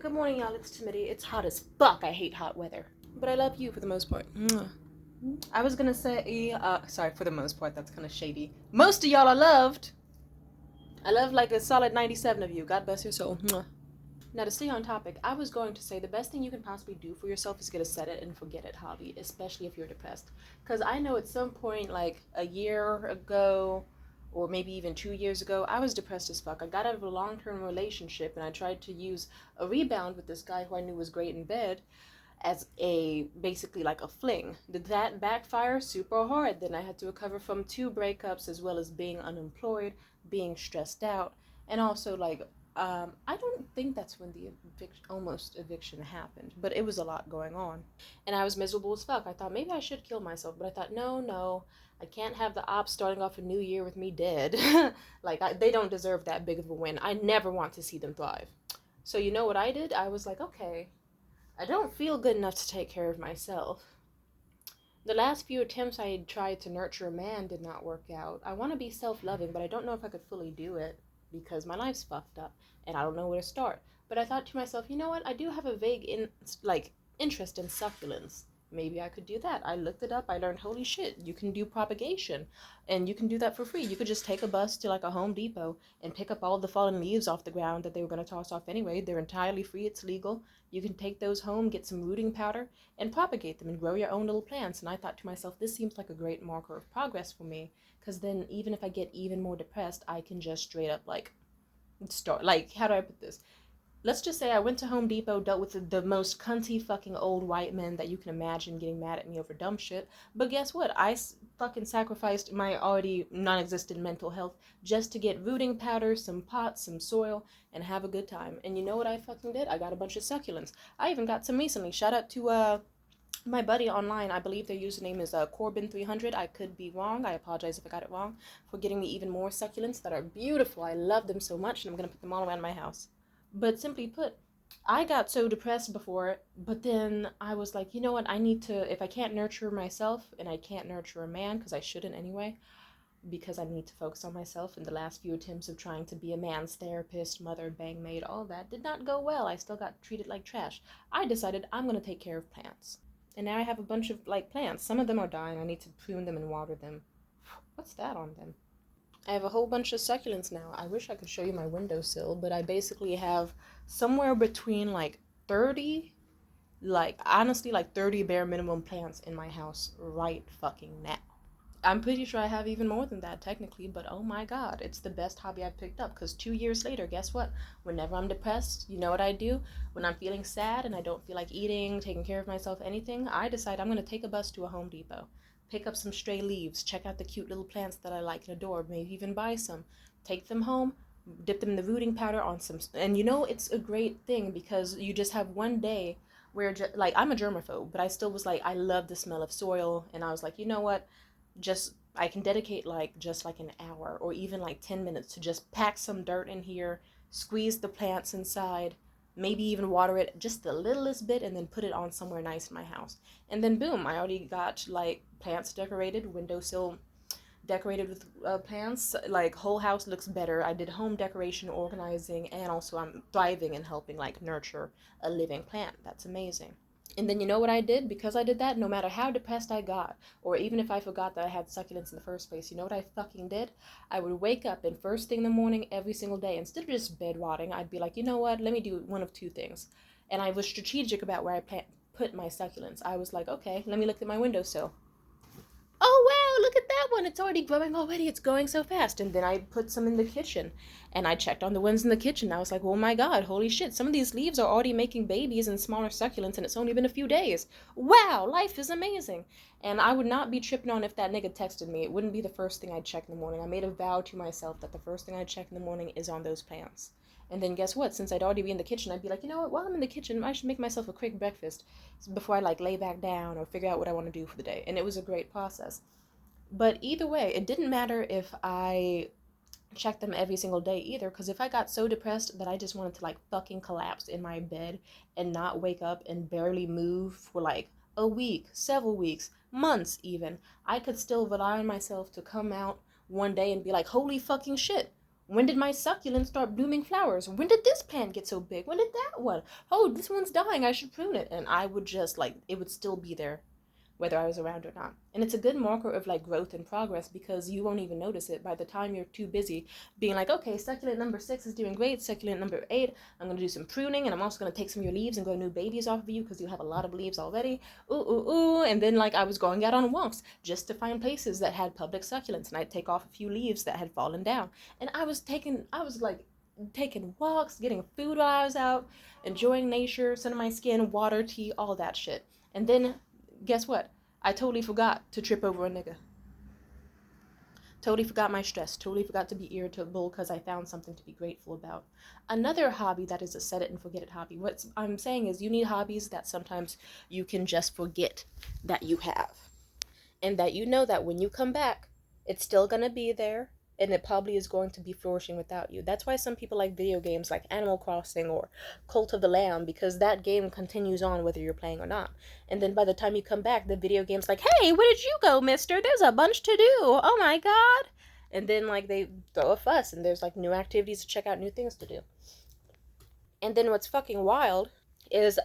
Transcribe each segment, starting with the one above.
Good morning, y'all. It's Timothy. It's hot as fuck. I hate hot weather. But I love you for the most part. Mwah. I was gonna say, sorry, for the most part, that's kind of shady. Most of y'all I loved. I love like a solid 97 of you. God bless your soul. Mwah. Now, to stay on topic, I was going to say the best thing you can possibly do for yourself is get a set it and forget it hobby, especially if you're depressed. Because I know at some point, like a year ago, or maybe even 2 years ago, I was depressed as fuck. I got out of a long term relationship and I tried to use a rebound with this guy who I knew was great in bed as a basically like a fling. Did that backfire super hard? Then I had to recover from 2 breakups as well as being unemployed, being stressed out, and also like I don't think that's when the almost eviction happened, but it was a lot going on. And I was miserable as fuck. I thought maybe I should kill myself, but I thought, no, I can't have the ops starting off a new year with me dead. They don't deserve that big of a win. I never want to see them thrive. So you know what I did? I was like, okay, I don't feel good enough to take care of myself. The last few attempts I had tried to nurture a man did not work out. I want to be self-loving, but I don't know if I could fully do it because my life's fucked up and I don't know where to start. But I thought to myself, you know what? I do have a vague interest in succulents. Maybe I could do that. I looked it up. I learned, holy shit, you can do propagation and you can do that for free. You could just take a bus to like a Home Depot and pick up all the fallen leaves off the ground that they were going to toss off anyway. They're entirely free. It's legal. You can take those home, get some rooting powder, and propagate them and grow your own little plants. And I thought to myself, this seems like a great marker of progress for me, because then even if I get even more depressed, I can just straight up like start, like, how do I put this? Let's just say I went to Home Depot, dealt with the most cunty fucking old white men that you can imagine getting mad at me over dumb shit. But guess what? Fucking sacrificed my already non-existent mental health just to get rooting powder, some pots, some soil, and have a good time. And you know what I fucking did? I got a bunch of succulents. I even got some recently. Shout out to my buddy online. I believe their username is Corbin300. I could be wrong. I apologize if I got it wrong. For getting me even more succulents that are beautiful. I love them so much, and I'm gonna put them all around my house. But simply put, I got so depressed before, but then I was like, you know what, I need to, if I can't nurture myself, and I can't nurture a man, because I shouldn't anyway, because I need to focus on myself, and the last few attempts of trying to be a man's therapist, mother, bang maid, all that did not go well. I still got treated like trash. I decided I'm going to take care of plants. And now I have a bunch of, like, plants. Some of them are dying. I need to prune them and water them. What's that on them? I have a whole bunch of succulents now. I wish I could show you my windowsill, but I basically have somewhere between like 30, like honestly like 30 bare minimum plants in my house right fucking now. I'm pretty sure I have even more than that technically, but oh my god, it's the best hobby I've picked up, because 2 years later, guess what? Whenever I'm depressed, you know what I do? When I'm feeling sad and I don't feel like eating, taking care of myself, anything, I decide I'm going to take a bus to a Home Depot, pick up some stray leaves, check out the cute little plants that I like and adore, maybe even buy some, take them home, dip them in the rooting powder on some, and you know, it's a great thing because you just have one day where, like, I'm a germaphobe, but I still was like, I love the smell of soil, and I was like, you know what? Just I can dedicate like just like an hour or even like 10 minutes to just pack some dirt in here, squeeze the plants inside, maybe even water it just the littlest bit, and then put it on somewhere nice in my house. And then boom, I already got like plants decorated, windowsill decorated with plants. Like whole house looks better. I did home decoration, organizing, and also I'm thriving and helping like nurture a living plant. That's amazing. And then you know what I did? Because I did that, no matter how depressed I got, or even if I forgot that I had succulents in the first place, you know what I fucking did? I would wake up and first thing in the morning every single day, instead of just bed rotting, I'd be like, you know what? Let me do one of two things. And I was strategic about where I put my succulents. I was like, okay, let me look at my windowsill. Oh wow, look at that one, it's already growing already, it's going so fast. And then I put some in the kitchen, and I checked on the ones in the kitchen. I was like, oh my god, holy shit, some of these leaves are already making babies and smaller succulents, and it's only been a few days. Wow, life is amazing. And I would not be tripping on if that nigga texted me. It wouldn't be the first thing I'd check in the morning. I made a vow to myself that the first thing I'd check in the morning is on those plants. And then guess what? Since I'd already be in the kitchen, I'd be like, you know what? While I'm in the kitchen, I should make myself a quick breakfast before I like lay back down or figure out what I want to do for the day. And it was a great process. But either way, it didn't matter if I checked them every single day either, because if I got so depressed that I just wanted to like fucking collapse in my bed and not wake up and barely move for like a week, several weeks, months even, I could still rely on myself to come out one day and be like, holy fucking shit, When did my succulent start blooming flowers? When did this plant get so big? When did that one? Oh, this one's dying. I should prune it. And I would just like, it would still be there whether I was around or not. And it's a good marker of like growth and progress because you won't even notice it by the time you're too busy being like, okay, succulent number 6 is doing great. Succulent number 8, I'm going to do some pruning, and I'm also going to take some of your leaves and grow new babies off of you because you have a lot of leaves already. Ooh, ooh, ooh. And then like I was going out on walks just to find places that had public succulents, and I'd take off a few leaves that had fallen down. And I was like taking walks, getting food while I was out, enjoying nature, sun on my skin, water, tea, all that shit. And then guess what? I totally forgot to trip over a nigga. Totally forgot my stress. Totally forgot to be irritable because I found something to be grateful about. Another hobby that is a set it and forget it hobby. What I'm saying is you need hobbies that sometimes you can just forget that you have. And that you know that when you come back, it's still going to be there, and it probably is going to be flourishing without you. That's why some people like video games like Animal Crossing or Cult of the Lamb, because that game continues on whether you're playing or not. And then by the time you come back, the video game's like, hey, where did you go, mister? There's a bunch to do. Oh my god. And then like they throw a fuss, and there's like new activities to check out, new things to do. And then what's fucking wild is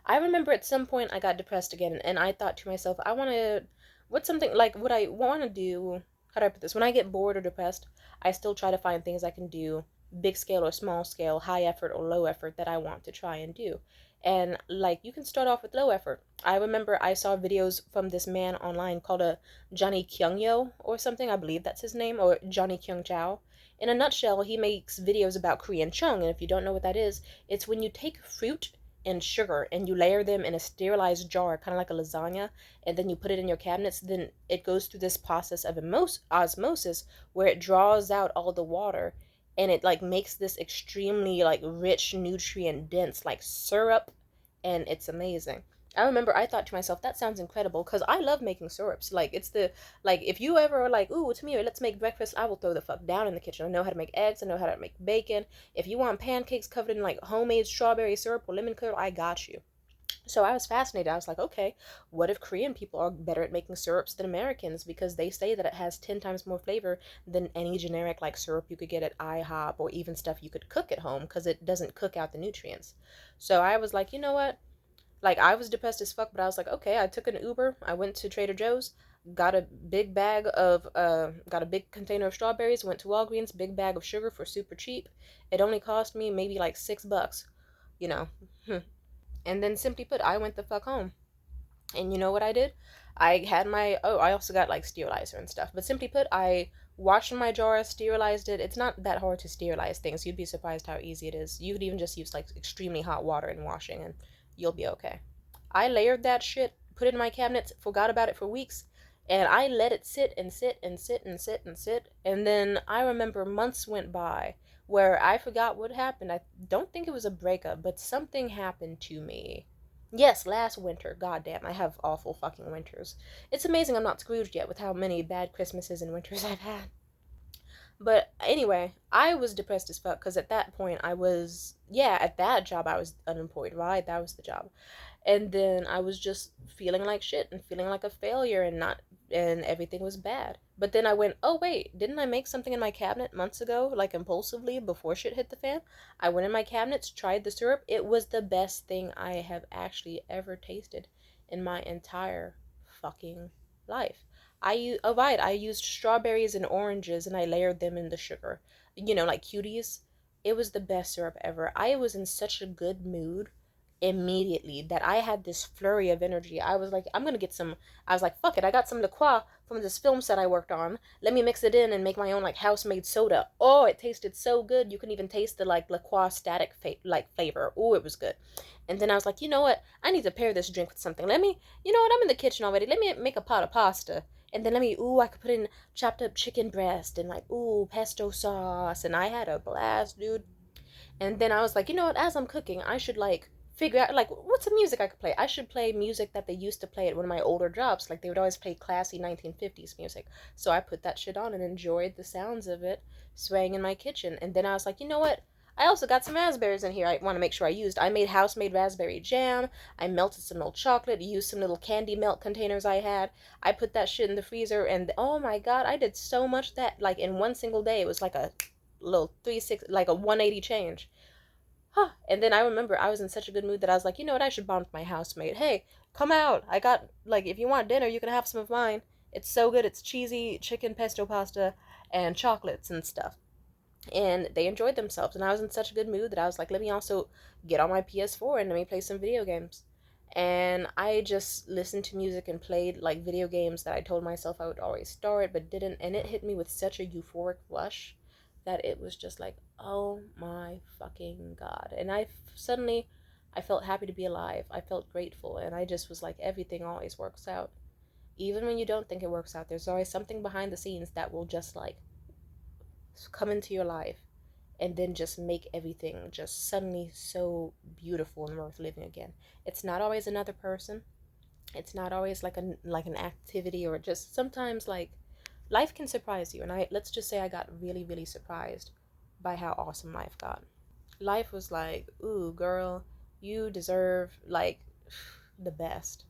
I remember at some point I got depressed again, and I thought to myself, I want to, what's something like what I want to do? How do I put this? When I get bored or depressed, I still try to find things I can do, big scale or small scale, high effort or low effort, that I want to try and do. And like you can start off with low effort. I remember I saw videos from this man online called a Johnny Kyungyo or something. I believe that's his name, or Johnny Kyung Chao. In a nutshell, he makes videos about Korean chung, and if you don't know what that is, it's when you take fruit and sugar and you layer them in a sterilized jar, kind of like a lasagna, and then you put it in your cabinets. Then it goes through this process of osmosis where it draws out all the water, and it like makes this extremely like rich, nutrient dense like syrup, and it's amazing. I remember I thought to myself, that sounds incredible, because I love making syrups. Like, it's the, like, if you ever are like, ooh, Tamir, let's make breakfast, I will throw the fuck down in the kitchen. I know how to make eggs, I know how to make bacon. If you want pancakes covered in, like, homemade strawberry syrup or lemon curd, I got you. So I was fascinated. I was like, okay, what if Korean people are better at making syrups than Americans? Because they say that it has 10 times more flavor than any generic, like, syrup you could get at IHOP, or even stuff you could cook at home, because it doesn't cook out the nutrients. So I was like, you know what? Like, I was depressed as fuck, but I was like, okay, I took an Uber, I went to Trader Joe's, got a big bag of, got a big container of strawberries, went to Walgreens, big bag of sugar for super cheap. It only cost me maybe like $6, you know. And then simply put, I went the fuck home. And you know what I did? I had my, oh, I also got like sterilizer and stuff. But simply put, I washed my jar, sterilized it. It's not that hard to sterilize things. You'd be surprised how easy it is. You could even just use like extremely hot water and washing, and you'll be okay. I layered that shit, put it in my cabinets, forgot about it for weeks, and I let it sit and sit and sit and sit and sit. And then I remember months went by where I forgot what happened. I don't think it was a breakup, but something happened to me. Yes, last winter. Goddamn, I have awful fucking winters. It's amazing I'm not Scrooged yet with how many bad Christmases and winters I've had. But anyway, I was depressed as fuck because at that point I was, yeah, at that job I was unemployed, right? That was the job. And then I was just feeling like shit and feeling like a failure, and not, and everything was bad. But then I went, oh wait, didn't I make something in my cabinet months ago, like impulsively before shit hit the fan? I went in my cabinets, tried the syrup. It was the best thing I have actually ever tasted in my entire fucking life. Oh right, I used strawberries and oranges, and I layered them in the sugar. You know, like cuties. It was the best syrup ever. I was in such a good mood immediately that I had this flurry of energy. I was like, I'm gonna get some. I was like, fuck it, I got some LaCroix from this film set I worked on. Let me mix it in and make my own like house-made soda. Oh, it tasted so good. You can even taste the like LaCroix static like flavor. Oh, it was good. And then I was like, you know what? I need to pair this drink with something. Let me, you know what? I'm in the kitchen already. Let me make a pot of pasta. And then I could put in chopped up chicken breast and like, pesto sauce. And I had a blast, dude. And then I was like, you know what? As I'm cooking, I should like figure out like what's some music I could play. I should play music that they used to play at one of my older jobs. Like they would always play classy 1950s music. So I put that shit on and enjoyed the sounds of it swaying in my kitchen. And then I was like, you know what? I also got some raspberries in here I want to make sure I used. I made house-made raspberry jam. I melted some milk chocolate, used some little candy melt containers I had. I put that shit in the freezer, and oh my god, I did so much that like in one single day. It was like a little 360, like a 180 change. Huh. And then I remember I was in such a good mood that I was like, you know what, I should bond with my housemate. Hey, come out. I got, like, if you want dinner, you can have some of mine. It's so good. It's cheesy chicken pesto pasta and chocolates and stuff. And they enjoyed themselves. And I was in such a good mood that I was like, let me also get on my PS4 and let me play some video games. And I just listened to music and played like video games that I told myself I would always start but didn't. And it hit me with such a euphoric rush that it was just like, oh my fucking god. And suddenly I felt happy to be alive. I felt grateful. And I just was like, everything always works out. Even when you don't think it works out, there's always something behind the scenes that will just like come into your life and then just make everything just suddenly so beautiful and worth living again. It's not always another person. It's not always like an activity, or just sometimes like life can surprise you. And I let's just say I got really really surprised by how awesome life got. Life was like, "Ooh, girl, you deserve like the best."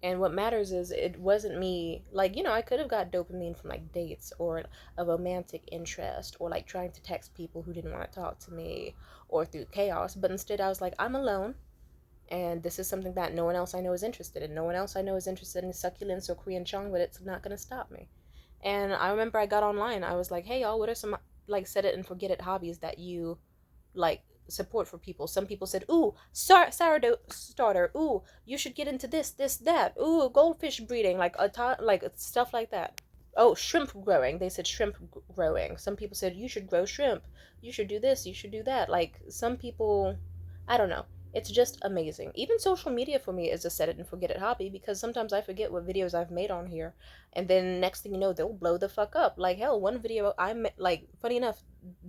And what matters is it wasn't me, like, I could have got dopamine from like dates or a romantic interest or like trying to text people who didn't want to talk to me or through chaos. But instead, I was like, I'm alone. And this is something that no one else I know is interested in. No one else I know is interested in succulents or Korean chong, but it's not going to stop me. And I remember I got online. I was like, hey, y'all, what are some like set it and forget it hobbies that you like support for people? Some people said, ooh, sourdough starter. Ooh, you should get into this, that. Ooh, goldfish breeding, like like stuff like that. Oh, shrimp growing. They said shrimp growing. Some people said you should grow shrimp. You should do this. You should do that. Like some people, I don't know. It's just amazing. Even social media for me is a set it and forget it hobby because sometimes I forget what videos I've made on here, and then next thing you know, they'll blow the fuck up. Like hell, one video like funny enough,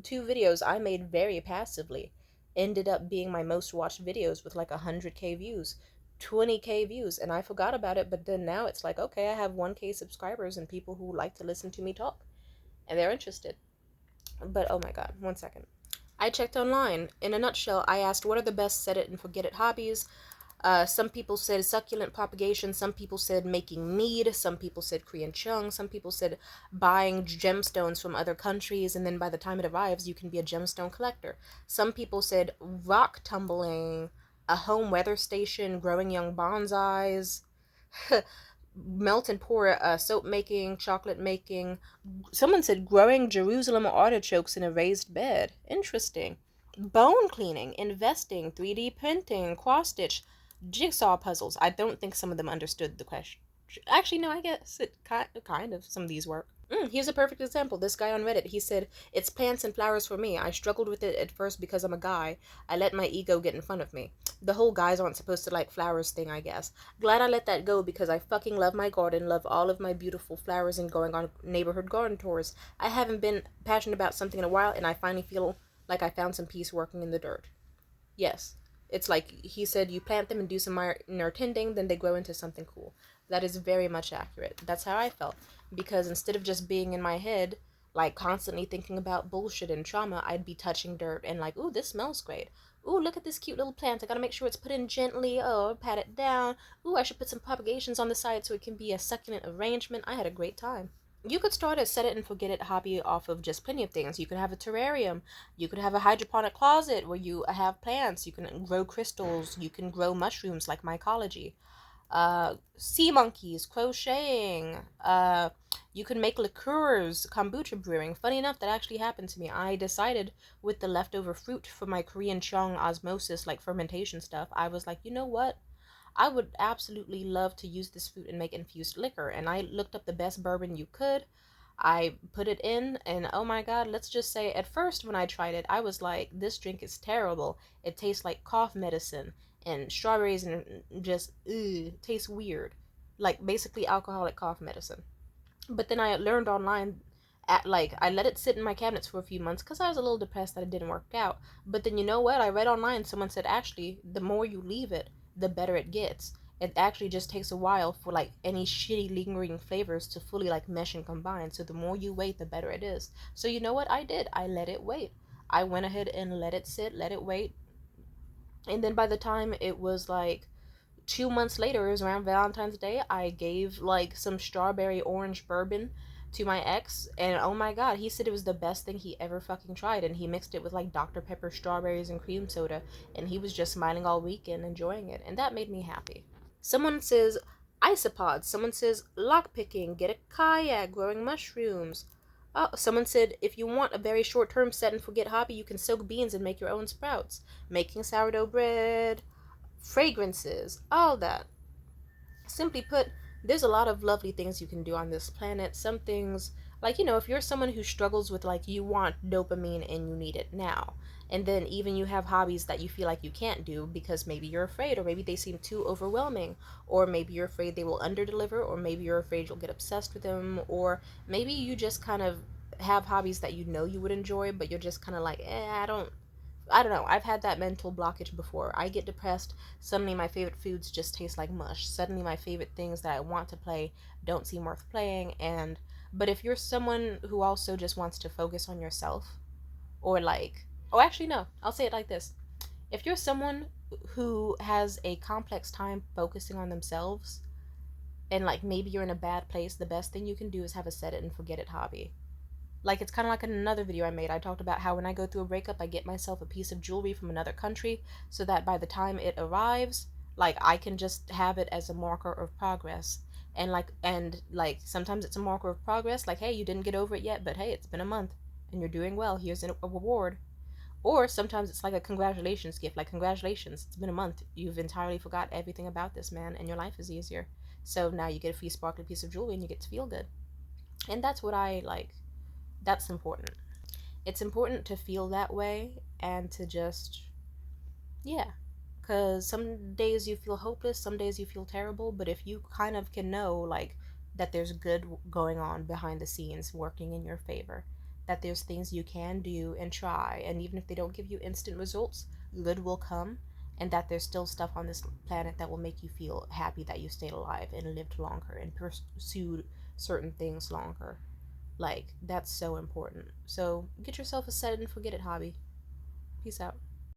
two videos I made very passively ended up being my most watched videos with like 100K views, 20K views, and I forgot about it. But then now it's like, okay, I have 1K subscribers and people who like to listen to me talk, and they're interested. But oh my god, 1 second. I checked online. In a nutshell, I asked what are the best set it and forget it hobbies. Some people said succulent propagation, some people said making mead, some people said Korean chung, some people said buying gemstones from other countries, and then by the time it arrives, you can be a gemstone collector. Some people said rock tumbling, a home weather station, growing young bonsais, melt and pour soap making, chocolate making. Someone said growing Jerusalem artichokes in a raised bed. Interesting. Bone cleaning, investing, 3D printing, cross stitch, jigsaw puzzles. I don't think some of them understood the question. Actually, no, I guess it kind of. Some of these work. Here's a perfect example. This guy on Reddit, he said, it's plants and flowers for me. I struggled with it at first because I'm a guy. I let my ego get in front of me. The whole guys aren't supposed to like flowers thing, I guess. Glad I let that go because I fucking love my garden, love all of my beautiful flowers and going on neighborhood garden tours. I haven't been passionate about something in a while and I finally feel like I found some peace working in the dirt. Yes. It's like he said, you plant them and do some minor tending, then they grow into something cool. That is very much accurate. That's how I felt. Because instead of just being in my head, like constantly thinking about bullshit and trauma, I'd be touching dirt and like, ooh, this smells great. Ooh, look at this cute little plant. I gotta make sure it's put in gently. Oh, pat it down. Ooh, I should put some propagations on the side so it can be a succulent arrangement. I had a great time. You could start a set it and forget it hobby off of just plenty of things. You could have a terrarium. You could have a hydroponic closet where you have plants. You can grow crystals. You can grow mushrooms like mycology. Sea monkeys, crocheting. You can make liqueurs, kombucha brewing. Funny enough, that actually happened to me. I decided with the leftover fruit for my Korean chong osmosis, like fermentation stuff, I was like, you know what? I would absolutely love to use this fruit and make infused liquor. And I looked up the best bourbon you could. I put it in, and oh my god, let's just say at first when I tried it, I was like, this drink is terrible. It tastes like cough medicine and strawberries and just, tastes weird. Like basically alcoholic cough medicine. But then I learned online I let it sit in my cabinets for a few months because I was a little depressed that it didn't work out. But then you know what? I read online someone said actually the more you leave it, the better it gets. It actually just takes a while for like any shitty lingering flavors to fully like mesh and combine. So the more you wait, the better it is. So you know what I did? I let it wait. I went ahead and let it sit, let it wait. And then by the time it was like 2 months later, it was around Valentine's Day, I gave like some strawberry orange bourbon to my ex, and oh my god, he said it was the best thing he ever fucking tried, and he mixed it with like Dr. Pepper, strawberries, and cream soda, and he was just smiling all weekend enjoying it, and that made me happy. Someone says isopods. Someone says lockpicking, get a kayak, growing mushrooms. Oh, someone said if you want a very short term set and forget hobby, you can soak beans and make your own sprouts. Making sourdough bread, fragrances, all that. Simply put, there's a lot of lovely things you can do on this planet. Some things, like, if you're someone who struggles with, like, you want dopamine and you need it now, and then even you have hobbies that you feel like you can't do because maybe you're afraid, or maybe they seem too overwhelming, or maybe you're afraid they will underdeliver, or maybe you're afraid you'll get obsessed with them, or maybe you just kind of have hobbies that you know you would enjoy, but you're just kind of like, I don't know. I've had that mental blockage before. I get depressed. Suddenly, my favorite foods just taste like mush. Suddenly, my favorite things that I want to play don't seem worth playing. But if you're someone who also just wants to focus on yourself, or like, oh, actually, no, I'll say it like this. If you're someone who has a complex time focusing on themselves, and like maybe you're in a bad place, the best thing you can do is have a set it and forget it hobby. Like, it's kind of like in another video I made. I talked about how when I go through a breakup, I get myself a piece of jewelry from another country so that by the time it arrives, like, I can just have it as a marker of progress. And sometimes it's a marker of progress, like, hey, you didn't get over it yet, but hey, it's been a month and you're doing well. Here's a reward. Or sometimes it's like a congratulations gift, like, congratulations, it's been a month. You've entirely forgot everything about this man and your life is easier. So now you get a free sparkly piece of jewelry and you get to feel good. And that's what I like. That's important. It's important to feel that way and to just, yeah. Because some days you feel hopeless, some days you feel terrible, but if you kind of can know, like, that there's good going on behind the scenes working in your favor, that there's things you can do and try, and even if they don't give you instant results, good will come, and that there's still stuff on this planet that will make you feel happy that you stayed alive and lived longer and pursued certain things longer. Like, that's so important. So get yourself a set it and forget it hobby. Peace out.